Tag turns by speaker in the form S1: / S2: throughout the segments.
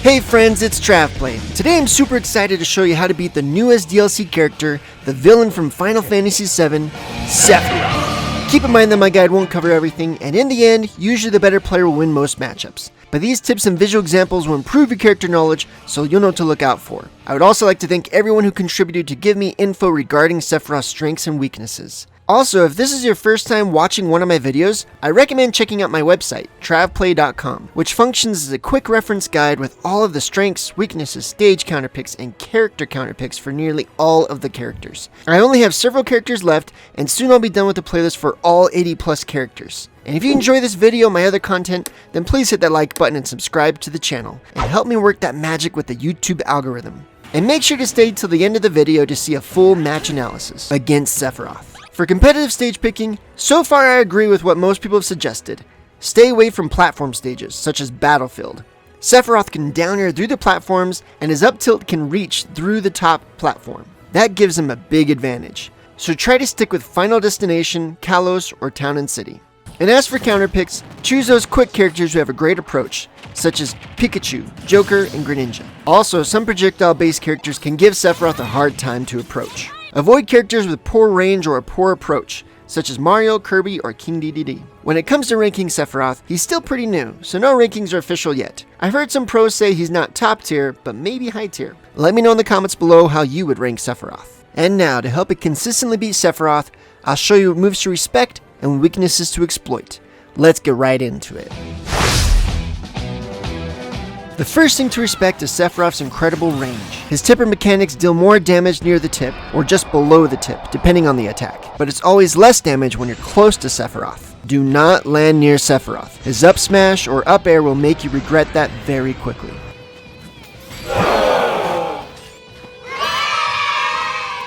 S1: Hey friends, it's TravPlay. Today I'm super excited to show you how to beat the newest DLC character, the villain from Final Fantasy VII, Sephiroth. Keep in mind that my guide won't cover everything, and in the end, usually the better player will win most matchups. But these tips and visual examples will improve your character knowledge, so you'll know what to look out for. I would also like to thank everyone who contributed to give me info regarding Sephiroth's strengths and weaknesses. Also, if this is your first time watching one of my videos, I recommend checking out my website, TravPlay.com, which functions as a quick reference guide with all of the strengths, weaknesses, stage counterpicks, and character counterpicks for nearly all of the characters. I only have several characters left, and soon I'll be done with the playlist for all 80 plus characters. And if you enjoy this video and my other content, then please hit that like button and subscribe to the channel, and help me work that magic with the YouTube algorithm. And make sure to stay till the end of the video to see a full match analysis against Sephiroth. For competitive stage picking, so far I agree with what most people have suggested. Stay away from platform stages, such as Battlefield. Sephiroth can down air through the platforms, and his up tilt can reach through the top platform. That gives him a big advantage. So try to stick with Final Destination, Kalos, or Town and City. And as for counter picks, choose those quick characters who have a great approach, such as Pikachu, Joker, and Greninja. Also, some projectile-based characters can give Sephiroth a hard time to approach. Avoid characters with poor range or a poor approach, such as Mario, Kirby, or King Dedede. When it comes to ranking Sephiroth, he's still pretty new, so no rankings are official yet. I've heard some pros say he's not top tier, but maybe high tier. Let me know in the comments below how you would rank Sephiroth. And now, to help it consistently beat Sephiroth, I'll show you moves to respect and weaknesses to exploit. Let's get right into it. The first thing to respect is Sephiroth's incredible range. His tipper mechanics deal more damage near the tip, or just below the tip, depending on the attack. But it's always less damage when you're close to Sephiroth. Do not land near Sephiroth. His up smash or up air will make you regret that very quickly.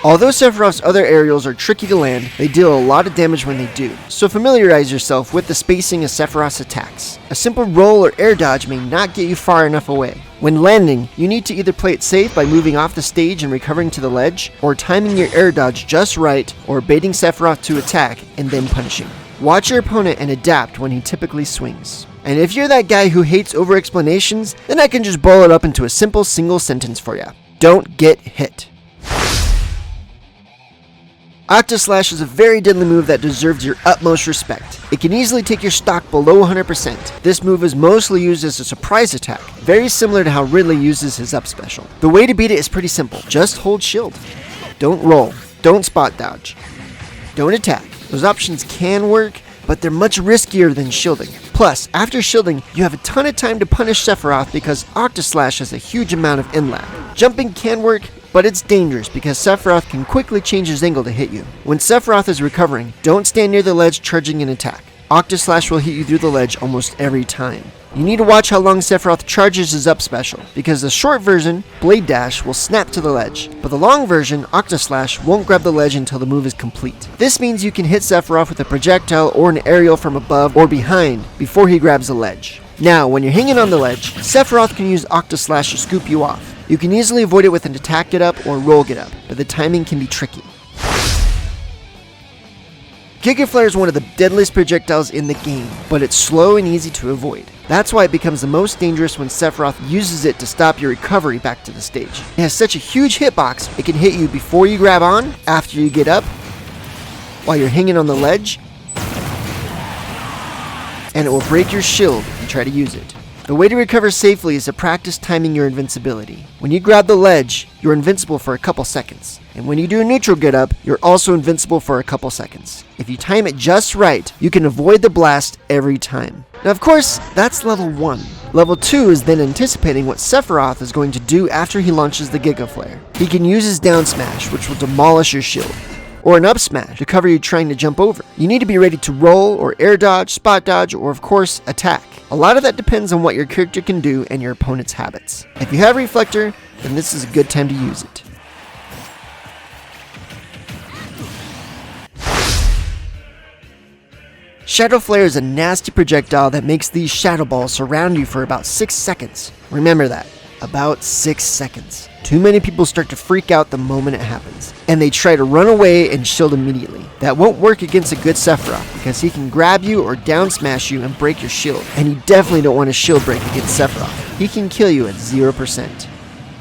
S1: Although Sephiroth's other aerials are tricky to land, they deal a lot of damage when they do, so familiarize yourself with the spacing of Sephiroth's attacks. A simple roll or air dodge may not get you far enough away. When landing, you need to either play it safe by moving off the stage and recovering to the ledge, or timing your air dodge just right, or baiting Sephiroth to attack and then punishing. Watch your opponent and adapt when he typically swings. And if you're that guy who hates over-explanations, then I can just boil it up into a simple single sentence for you. Don't get hit. Octaslash is a very deadly move that deserves your utmost respect. It can easily take your stock below 100%. This move is mostly used as a surprise attack, very similar to how Ridley uses his up special. The way to beat it is pretty simple. Just hold shield. Don't roll. Don't spot dodge. Don't attack. Those options can work, but they're much riskier than shielding. Plus, after shielding, you have a ton of time to punish Sephiroth because Octaslash has a huge amount of in-lap. Jumping can work, but it's dangerous because Sephiroth can quickly change his angle to hit you. When Sephiroth is recovering, don't stand near the ledge charging an attack. Octaslash will hit you through the ledge almost every time. You need to watch how long Sephiroth charges his up special, because the short version, Blade Dash, will snap to the ledge, but the long version, Octaslash, won't grab the ledge until the move is complete. This means you can hit Sephiroth with a projectile or an aerial from above or behind before he grabs the ledge. Now, when you're hanging on the ledge, Sephiroth can use Octaslash to scoop you off. You can easily avoid it with an attack get up or roll get up, but the timing can be tricky. Gigaflare is one of the deadliest projectiles in the game, but it's slow and easy to avoid. That's why it becomes the most dangerous when Sephiroth uses it to stop your recovery back to the stage. It has such a huge hitbox, it can hit you before you grab on, after you get up, while you're hanging on the ledge, and it will break your shield if you try to use it. The way to recover safely is to practice timing your invincibility. When you grab the ledge, you're invincible for a couple seconds. And when you do a neutral get up, you're also invincible for a couple seconds. If you time it just right, you can avoid the blast every time. Now of course, that's level 1. Level 2 is then anticipating what Sephiroth is going to do after he launches the Giga Flare. He can use his down smash, which will demolish your shield, or an up smash to cover you trying to jump over. You need to be ready to roll, or air dodge, spot dodge, or of course, attack. A lot of that depends on what your character can do and your opponent's habits. If you have Reflector, then this is a good time to use it. Shadow Flare is a nasty projectile that makes these shadow balls surround you for about 6 seconds. Remember that, about 6 seconds. Too many people start to freak out the moment it happens, and they try to run away and shield immediately. That won't work against a good Sephiroth, because he can grab you or down smash you and break your shield, and you definitely don't want to shield break against Sephiroth. he can kill you at 0%.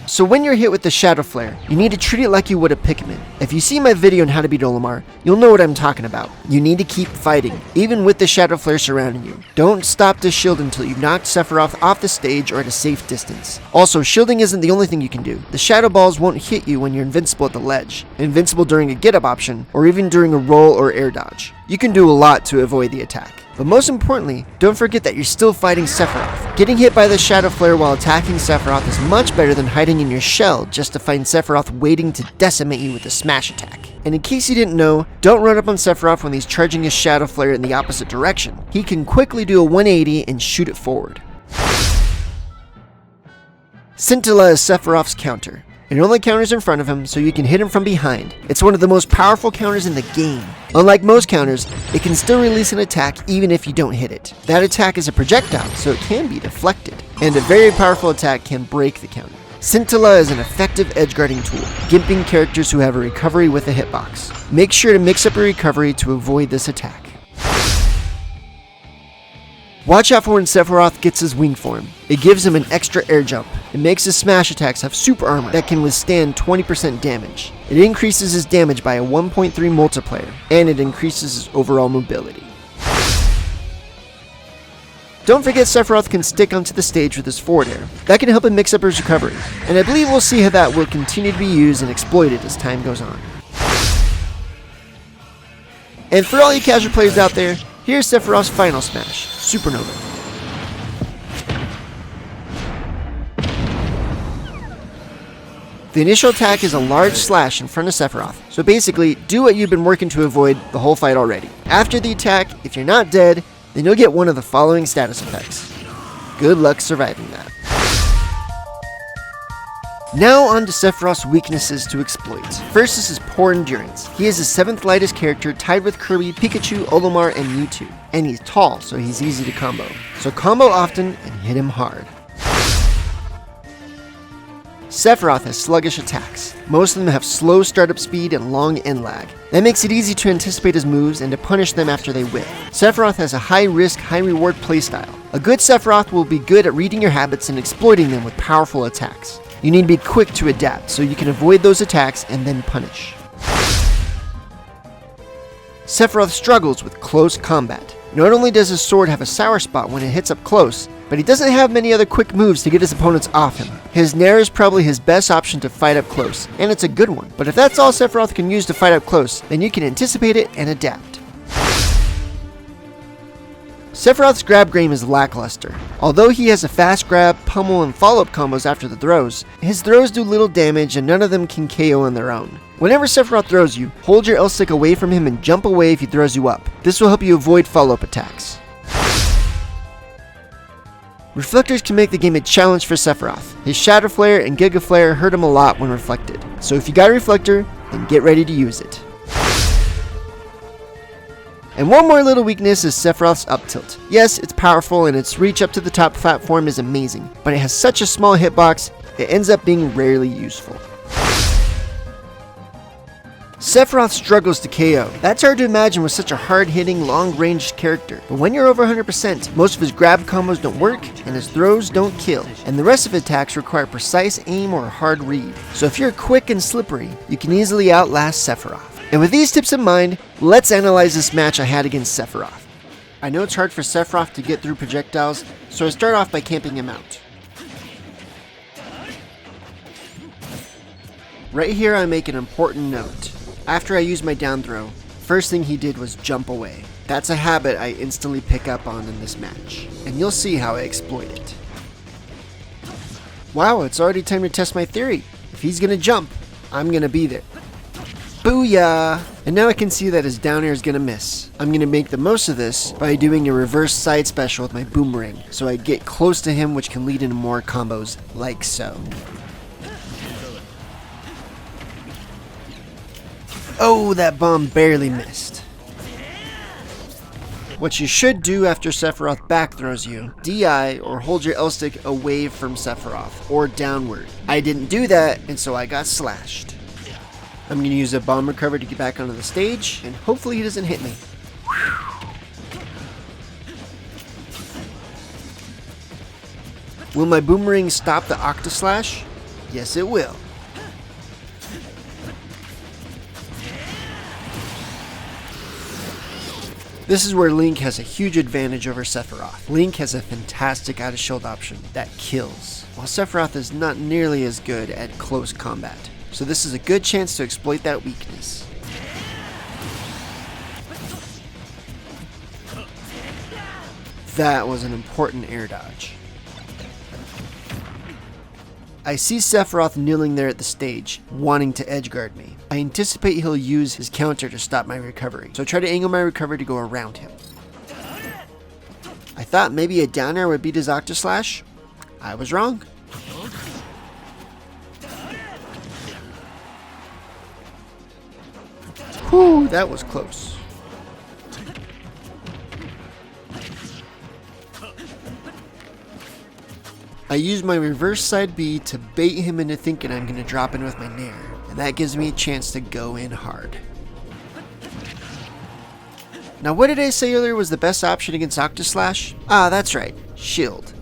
S1: So when you're hit with the Shadow Flare, you need to treat it like you would a Pikmin. If you see my video on how to beat Olimar, you'll know what I'm talking about. You need to keep fighting, even with the Shadow Flare surrounding you. Don't stop to shield until you've knocked Sephiroth off the stage or at a safe distance. Also, shielding isn't the only thing you can do. The Shadow Balls won't hit you when you're invincible at the ledge, invincible during a get-up option, or even during a roll or air dodge. You can do a lot to avoid the attack. But most importantly, don't forget that you're still fighting Sephiroth. Getting hit by the Shadow Flare while attacking Sephiroth is much better than hiding in your shell just to find Sephiroth waiting to decimate you with a smash attack. And in case you didn't know, don't run up on Sephiroth when he's charging his Shadow Flare in the opposite direction. He can quickly do a 180 and shoot it forward. Scintilla is Sephiroth's counter. It only counters in front of him, so you can hit him from behind. It's one of the most powerful counters in the game. Unlike most counters, it can still release an attack even if you don't hit it. That attack is a projectile, so it can be deflected. And a very powerful attack can break the counter. Scintilla is an effective edge-guarding tool, gimping characters who have a recovery with a hitbox. Make sure to mix up your recovery to avoid this attack. Watch out for when Sephiroth gets his wing form. It gives him an extra air jump. It makes his smash attacks have super armor that can withstand 20% damage. It increases his damage by a 1.3 multiplier, and it increases his overall mobility. Don't forget Sephiroth can stick onto the stage with his forward air. That can help him mix up his recovery, and I believe we'll see how that will continue to be used and exploited as time goes on. And for all you casual players out there, here's Sephiroth's final smash, Supernova. The initial attack is a large slash in front of Sephiroth, so basically, do what you've been working to avoid the whole fight already. After the attack, if you're not dead, then you'll get one of the following status effects. Good luck surviving that. Now on to Sephiroth's weaknesses to exploit. First is his poor endurance. He is the 7th lightest character, tied with Kirby, Pikachu, Olimar, and Mewtwo. And he's tall, so he's easy to combo. So combo often and hit him hard. Sephiroth has sluggish attacks. Most of them have slow startup speed and long end lag. That makes it easy to anticipate his moves and to punish them after they whiff. Sephiroth has a high risk, high reward playstyle. A good Sephiroth will be good at reading your habits and exploiting them with powerful attacks. You need to be quick to adapt so you can avoid those attacks and then punish. Sephiroth struggles with close combat. Not only does his sword have a sour spot when it hits up close, but he doesn't have many other quick moves to get his opponents off him. His Nair is probably his best option to fight up close, and it's a good one. But if that's all Sephiroth can use to fight up close, then you can anticipate it and adapt. Sephiroth's grab game is lackluster. Although he has a fast grab, pummel, and follow-up combos after the throws, his throws do little damage and none of them can KO on their own. Whenever Sephiroth throws you, hold your L stick away from him and jump away if he throws you up. This will help you avoid follow-up attacks. Reflectors can make the game a challenge for Sephiroth. His Shadow Flare and Giga Flare hurt him a lot when reflected. So if you got a reflector, then get ready to use it. And one more little weakness is Sephiroth's up tilt. Yes, it's powerful and its reach up to the top platform is amazing, but it has such a small hitbox, it ends up being rarely useful. Sephiroth struggles to KO. That's hard to imagine with such a hard-hitting, long-ranged character. But when you're over 100%, most of his grab combos don't work, and his throws don't kill. And the rest of his attacks require precise aim or a hard read. So if you're quick and slippery, you can easily outlast Sephiroth. And with these tips in mind, let's analyze this match I had against Sephiroth. I know it's hard for Sephiroth to get through projectiles, so I start off by camping him out. Right here I make an important note. After I used my down throw, first thing he did was jump away. That's a habit I instantly pick up on in this match, and you'll see how I exploit it. Wow, it's already time to test my theory. If he's gonna jump, I'm gonna be there. Booyah! And now I can see that his down air is gonna miss. I'm gonna make the most of this by doing a reverse side special with my boomerang, so I get close to him, which can lead into more combos like so. Oh, that bomb barely missed. What you should do after Sephiroth back throws you, DI or hold your L stick away from Sephiroth or downward. I didn't do that, and so I got slashed. I'm going to use a bomb recovery to get back onto the stage, and hopefully he doesn't hit me. Will my boomerang stop the Octaslash? Yes, it will. This is where Link has a huge advantage over Sephiroth. Link has a fantastic out of shield option that kills, while Sephiroth is not nearly as good at close combat. So this is a good chance to exploit that weakness. That was an important air dodge. I see Sephiroth kneeling there at the stage, wanting to edgeguard me. I anticipate he'll use his counter to stop my recovery, so I try to angle my recovery to go around him. I thought maybe a down air would beat his Octaslash. I was wrong. Whew, that was close. I use my reverse side B to bait him into thinking I'm going to drop in with my Nair, and that gives me a chance to go in hard. Now what did I say earlier was the best option against Octaslash? Ah, that's right, shield.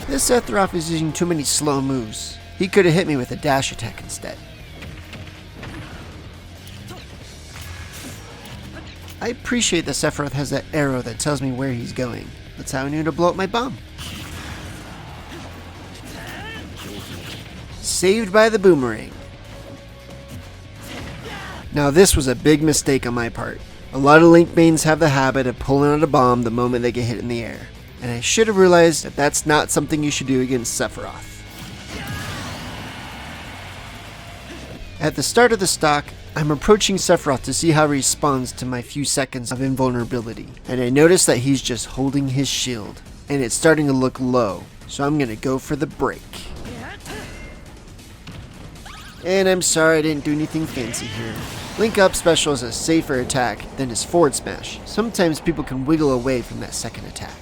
S1: This Sephiroth is using too many slow moves. He could have hit me with a dash attack instead. I appreciate that Sephiroth has that arrow that tells me where he's going. That's how I knew to blow up my bomb. Saved by the boomerang. Now this was a big mistake on my part. A lot of Link mains have the habit of pulling out a bomb the moment they get hit in the air. And I should have realized that that's not something you should do against Sephiroth. At the start of the stock, I'm approaching Sephiroth to see how he responds to my few seconds of invulnerability, and I notice that he's just holding his shield, and it's starting to look low, so I'm gonna go for the break. And I'm sorry I didn't do anything fancy here. Link Up Special is a safer attack than his forward smash. Sometimes people can wiggle away from that second attack.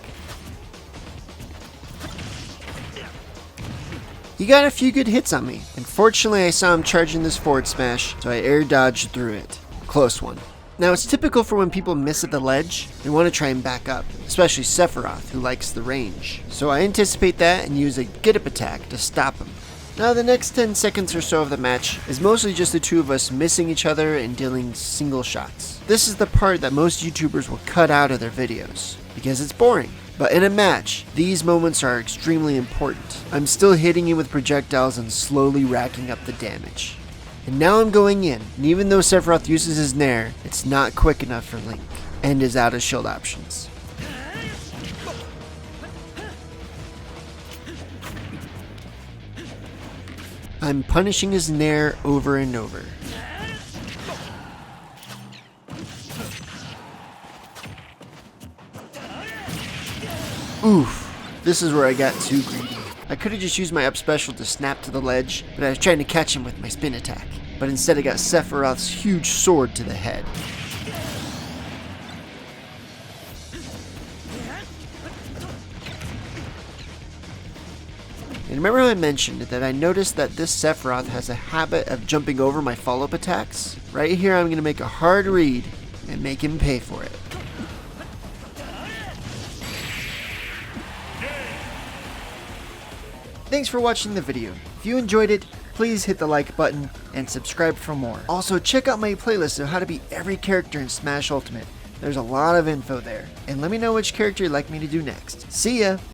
S1: He got a few good hits on me. Unfortunately, I saw him charging this forward smash, so I air dodged through it. Close one. Now, it's typical for when people miss at the ledge, they want to try and back up, especially Sephiroth, who likes the range. So I anticipate that and use a get up attack to stop him. Now, the next 10 seconds or so of the match is mostly just the two of us missing each other and dealing single shots. This is the part that most YouTubers will cut out of their videos, because it's boring. But in a match, these moments are extremely important. I'm still hitting him with projectiles and slowly racking up the damage. And now I'm going in, and even though Sephiroth uses his Nair, it's not quick enough for Link, and his out of shield options. I'm punishing his Nair over and over. Oof, this is where I got too greedy. I could have just used my up special to snap to the ledge, but I was trying to catch him with my spin attack. But instead I got Sephiroth's huge sword to the head. And remember how I mentioned that I noticed that this Sephiroth has a habit of jumping over my follow-up attacks? Right here I'm going to make a hard read and make him pay for it. Thanks for watching the video. If you enjoyed it, please hit the like button and subscribe for more. Also, check out my playlist of how to beat every character in Smash Ultimate. There's a lot of info there. And let me know which character you'd like me to do next. See ya!